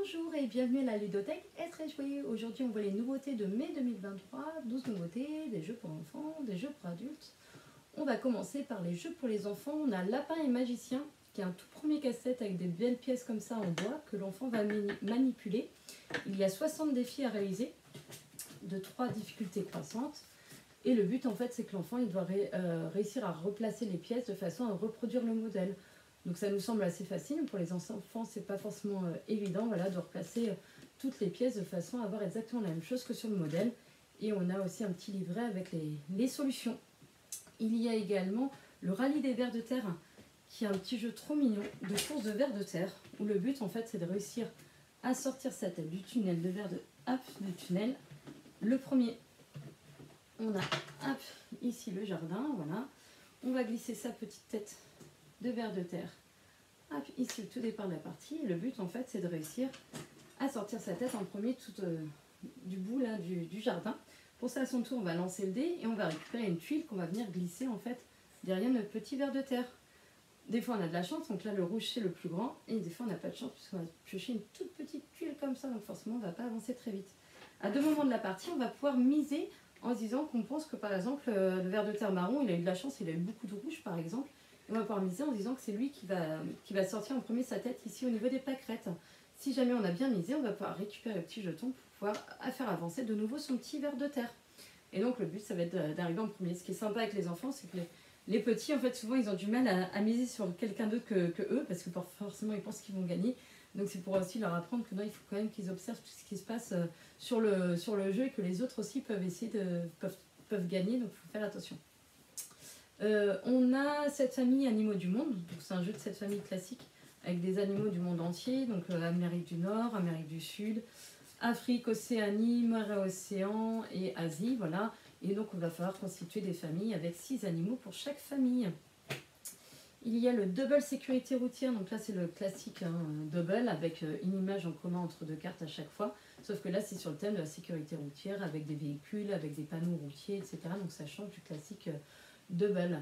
Bonjour et bienvenue à la ludothèque Être et jouer. Aujourd'hui on voit les nouveautés de mai 2023, 12 nouveautés, des jeux pour enfants, des jeux pour adultes. On va commencer par les jeux pour les enfants. On a Lapin et Magicien, qui est un tout premier casse-tête avec des belles pièces comme ça en bois que l'enfant va manipuler. Il y a 60 défis à réaliser, de 3 difficultés croissantes. Et le but en fait c'est que l'enfant il doit réussir à replacer les pièces de façon à reproduire le modèle. Donc ça nous semble assez facile, pour les enfants c'est pas forcément évident voilà, de replacer toutes les pièces de façon à avoir exactement la même chose que sur le modèle. Et on a aussi un petit livret avec les solutions. Il y a également le rallye des vers de terre, qui est un petit jeu trop mignon de course de vers de terre, où le but en fait c'est de réussir à sortir sa tête du tunnel de vers du tunnel. Le premier, on a ici le jardin, voilà. On va glisser sa petite tête de vers de terre ici au tout départ de la partie. Et le but en fait c'est de réussir à sortir sa tête en premier du bout là, du jardin. Pour ça à son tour on va lancer le dé et on va récupérer une tuile qu'on va venir glisser en fait derrière notre petit ver de terre. Des fois on a de la chance, donc là le rouge c'est le plus grand, et des fois on n'a pas de chance puisqu'on va piocher une toute petite tuile comme ça, donc forcément on ne va pas avancer très vite. À deux moments de la partie on va pouvoir miser en se disant qu'on pense que par exemple le ver de terre marron il a eu de la chance, il a eu beaucoup de rouge par exemple. On va pouvoir miser en disant que c'est lui qui va sortir en premier sa tête ici au niveau des pâquerettes. Si jamais on a bien misé, on va pouvoir récupérer le petit jeton pour pouvoir faire avancer de nouveau son petit ver de terre. Et donc le but ça va être d'arriver en premier. Ce qui est sympa avec les enfants, c'est que les petits en fait souvent ils ont du mal à miser sur quelqu'un d'autre que eux, parce que forcément ils pensent qu'ils vont gagner. Donc c'est pour aussi leur apprendre que non, il faut quand même qu'ils observent tout ce qui se passe sur le jeu, et que les autres aussi peuvent gagner, donc il faut faire attention. On a cette famille Animaux du Monde, donc c'est un jeu de cette famille classique avec des animaux du monde entier, donc Amérique du Nord, Amérique du Sud, Afrique, Océanie, mer et océan et Asie, voilà. Et donc on va falloir constituer des familles avec 6 animaux pour chaque famille. Il y a le double sécurité routière, donc là c'est le classique double avec une image en commun entre deux cartes à chaque fois, sauf que là c'est sur le thème de la sécurité routière avec des véhicules, avec des panneaux routiers, etc. Donc ça change du classique double.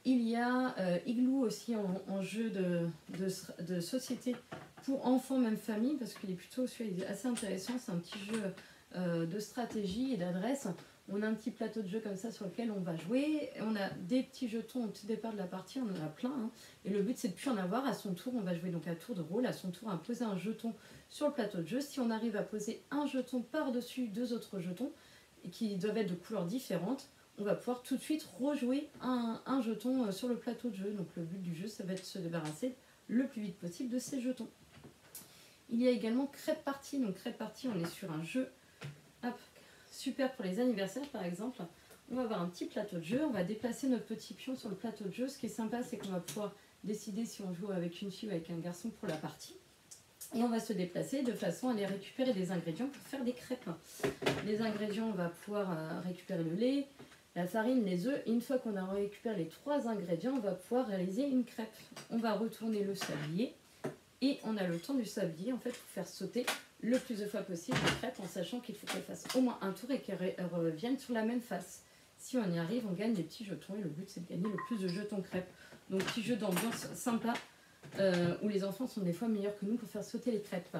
Il y a Igloo aussi en jeu de société pour enfants, même famille, parce qu'il est plutôt assez intéressant. C'est un petit jeu de stratégie et d'adresse. On a un petit plateau de jeu comme ça sur lequel on va jouer. On a des petits jetons au tout départ de la partie, on en a plein. Et le but c'est de ne plus en avoir. À son tour, on va jouer donc à tour de rôle. À son tour, à poser un jeton sur le plateau de jeu. Si on arrive à poser un jeton par-dessus 2 autres jetons, qui doivent être de couleurs différentes, on va pouvoir tout de suite rejouer un jeton sur le plateau de jeu. Donc le but du jeu, ça va être de se débarrasser le plus vite possible de ces jetons. Il y a également Crêpe Party. Donc Crêpe Party, on est sur un jeu super pour les anniversaires par exemple. On va avoir un petit plateau de jeu, on va déplacer notre petit pion sur le plateau de jeu. Ce qui est sympa, c'est qu'on va pouvoir décider si on joue avec une fille ou avec un garçon pour la partie. Et on va se déplacer de façon à aller récupérer des ingrédients pour faire des crêpes. Les ingrédients, on va pouvoir récupérer le lait, la farine, les œufs. Et une fois qu'on a récupéré les 3 ingrédients, on va pouvoir réaliser une crêpe. On va retourner le sablier et on a le temps du sablier en fait pour faire sauter le plus de fois possible les crêpes, en sachant qu'il faut qu'elles fassent au moins un tour et qu'elles reviennent sur la même face. Si on y arrive, on gagne des petits jetons, et le but c'est de gagner le plus de jetons crêpes. Donc petit jeu d'ambiance sympa où les enfants sont des fois meilleurs que nous pour faire sauter les crêpes.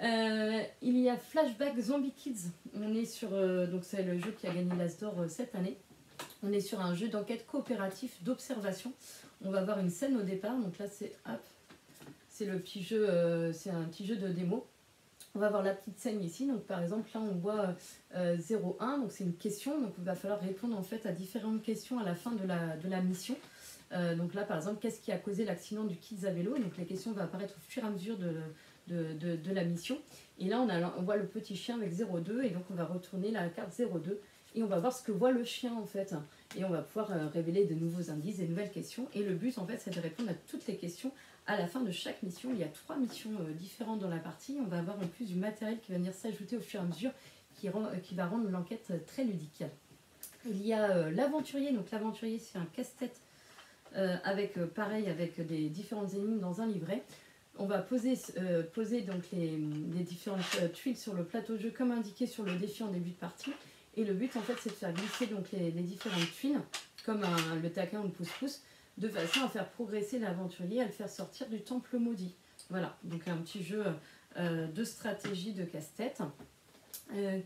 Il y a Flashback Zombie Kids. On est sur donc c'est le jeu qui a gagné l'As d'Or cette année. On est sur un jeu d'enquête coopératif d'observation. On va avoir une scène au départ, donc là c'est le petit jeu, c'est un petit jeu de démo. On va voir la petite scène ici, donc par exemple là on voit 0-1, donc c'est une question, donc il va falloir répondre en fait à différentes questions à la fin de la mission. Donc là par exemple, qu'est-ce qui a causé l'accident du Kids à vélo? Donc les questions vont apparaître au fur et à mesure de la mission. Et là on voit le petit chien avec 0,2, et donc on va retourner la carte 0,2 et on va voir ce que voit le chien en fait. Et on va pouvoir révéler de nouveaux indices, des nouvelles questions. Et le but en fait c'est de répondre à toutes les questions à la fin de chaque mission. Il y a 3 missions différentes dans la partie. On va avoir en plus du matériel qui va venir s'ajouter au fur et à mesure, qui va rendre l'enquête très ludique. Il y a l'aventurier. Donc l'aventurier c'est un casse-tête avec des différentes énigmes dans un livret. On va poser donc les différentes tuiles sur le plateau de jeu comme indiqué sur le défi en début de partie. Et le but en fait c'est de faire glisser donc les différentes tuiles comme le taquin ou le pouce-pouce, de façon à faire progresser l'aventurier, à le faire sortir du temple maudit. Voilà, donc un petit jeu de stratégie de casse-tête.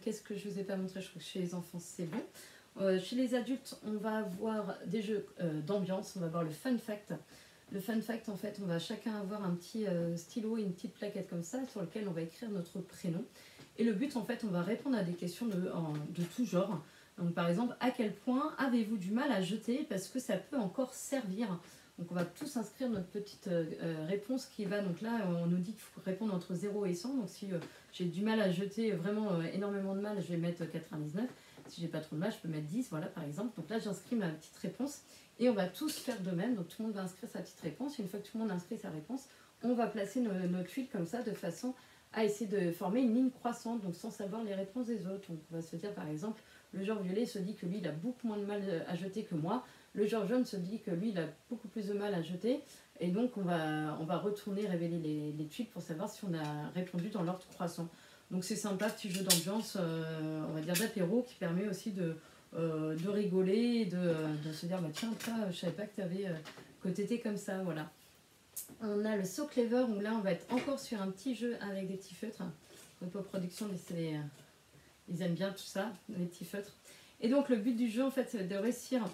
Qu'est-ce que je ne vous ai pas montré? Je crois que chez les enfants c'est bon. Chez les adultes, on va avoir des jeux d'ambiance, on va avoir le fun fact. Le fun fact, en fait, on va chacun avoir un petit stylo et une petite plaquette comme ça sur lequel on va écrire notre prénom. Et le but, en fait, on va répondre à des questions de tout genre. Donc, par exemple, à quel point avez-vous du mal à jeter parce que ça peut encore servir? Donc, on va tous inscrire notre petite réponse qui va. Donc là, on nous dit qu'il faut répondre entre 0 et 100. Donc, si j'ai du mal à jeter, vraiment énormément de mal, je vais mettre 99. Si j'ai pas trop de mal, je peux mettre 10, voilà, par exemple. Donc là, j'inscris ma petite réponse et on va tous faire de même. Donc, tout le monde va inscrire sa petite réponse. Une fois que tout le monde inscrit sa réponse, on va placer nos tuiles comme ça de façon à essayer de former une ligne croissante, donc sans savoir les réponses des autres. Donc, on va se dire, par exemple, le genre violet se dit que lui, il a beaucoup moins de mal à jeter que moi. Le genre jaune se dit que lui, il a beaucoup plus de mal à jeter. Et donc, on va retourner, révéler les tuiles pour savoir si on a répondu dans l'ordre croissant. Donc, c'est sympa, petit jeu d'ambiance, on va dire d'apéro, qui permet aussi de rigoler, de se dire, bah, tiens, toi, je savais pas que t'étais comme ça, voilà. On a le So Clever, où là, on va être encore sur un petit jeu avec des petits feutres. Repo Production, ils aiment bien tout ça, les petits feutres. Et donc, le but du jeu, en fait, c'est de réussir.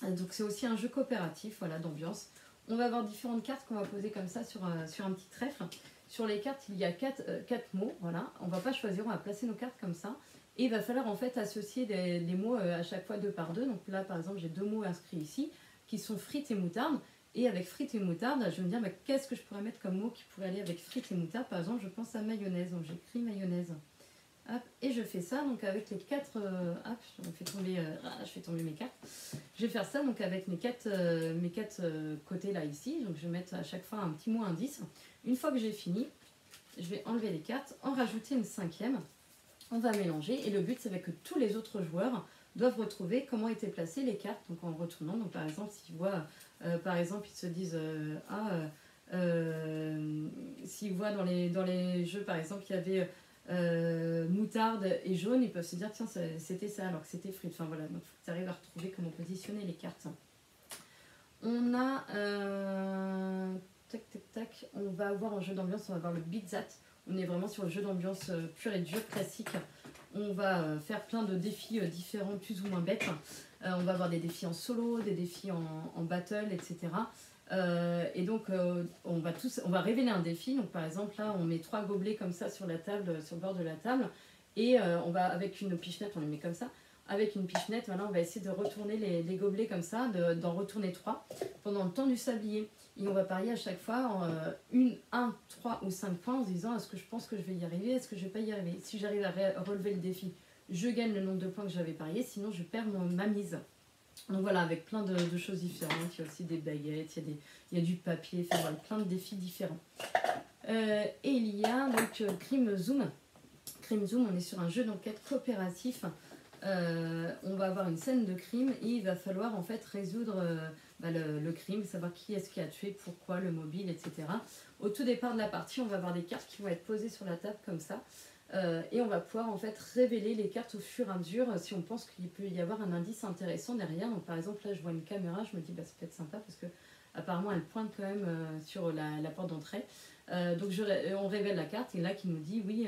Donc, c'est aussi un jeu coopératif, voilà, d'ambiance. On va avoir différentes cartes qu'on va poser comme ça sur un petit trèfle. Sur les cartes, il y a 4 mots, voilà. On ne va pas choisir, on va placer nos cartes comme ça. Et il va falloir en fait associer les mots à chaque fois 2 par 2. Donc là, par exemple, j'ai 2 mots inscrits ici, qui sont frites et moutarde. Et avec frites et moutarde, je vais me dire, bah, qu'est-ce que je pourrais mettre comme mot qui pourrait aller avec frites et moutarde? Par exemple, je pense à mayonnaise, donc j'écris mayonnaise. Hop, et je fais ça donc avec les 4... hop, je fais tomber mes cartes. Je vais faire ça donc avec mes 4 côtés là ici. Donc je vais mettre à chaque fois un petit mot indice. Une fois que j'ai fini, je vais enlever les cartes, en rajouter une 5e. On va mélanger et le but c'est que tous les autres joueurs doivent retrouver comment étaient placées les cartes. Donc en retournant, donc par exemple s'ils voient, par exemple ils se disent s'ils voient dans les jeux par exemple il y avait moutarde et jaune, ils peuvent se dire tiens c'était ça alors que c'était frites. Enfin voilà, donc il faut que tu arrives à retrouver comment positionner les cartes. On a tac tac tac, on va avoir en jeu d'ambiance, on va avoir le Bitzat. On est vraiment sur le jeu d'ambiance pur et dur classique. On va faire plein de défis différents, plus ou moins bêtes. On va avoir des défis en solo, des défis en battle, etc. Et donc on va révéler un défi. Donc par exemple là on met 3 gobelets comme ça sur la table, sur le bord de la table, et on va avec une pichenette, on les met comme ça. Avec une pichenette, voilà, on va essayer de retourner les gobelets comme ça, d'en retourner 3 pendant le temps du sablier. Et on va parier à chaque fois 1, 3 ou 5 points en se disant est-ce que je pense que je vais y arriver, est-ce que je vais pas y arriver. Si j'arrive à relever le défi, je gagne le nombre de points que j'avais parié, sinon je perds ma mise. Donc voilà, avec plein de choses différentes. Il y a aussi des baguettes, il y a du papier, enfin voilà, plein de défis différents. Et il y a donc Crime Zoom. Crime Zoom, on est sur un jeu d'enquête coopératif. On va avoir une scène de crime et il va falloir en fait résoudre le crime, savoir qui est-ce qui a tué, pourquoi, le mobile, etc. Au tout départ de la partie, on va avoir des cartes qui vont être posées sur la table comme ça. Et on va pouvoir en fait révéler les cartes au fur et à mesure si on pense qu'il peut y avoir un indice intéressant derrière. Donc par exemple là je vois une caméra, je me dis bah, ça peut être sympa parce que apparemment elle pointe quand même sur la porte d'entrée. Donc on révèle la carte et là qui nous dit oui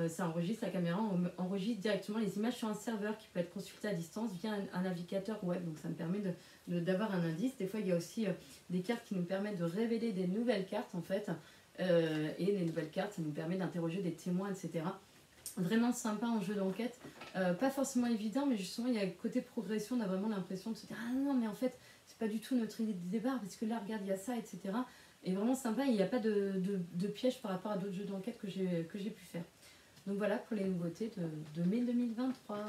ça enregistre, la caméra enregistre directement les images sur un serveur qui peut être consulté à distance via un navigateur web. Donc ça me permet d'avoir un indice. Des fois il y a aussi des cartes qui nous permettent de révéler des nouvelles cartes en fait. Et les nouvelles cartes, ça nous permet d'interroger des témoins, etc. Vraiment sympa en jeu d'enquête. Pas forcément évident, mais justement, il y a le côté progression, on a vraiment l'impression de se dire ah non, mais en fait, c'est pas du tout notre idée de départ, parce que là, regarde, il y a ça, etc. Et vraiment sympa, il n'y a pas de piège par rapport à d'autres jeux d'enquête que j'ai pu faire. Donc voilà pour les nouveautés de mai 2023.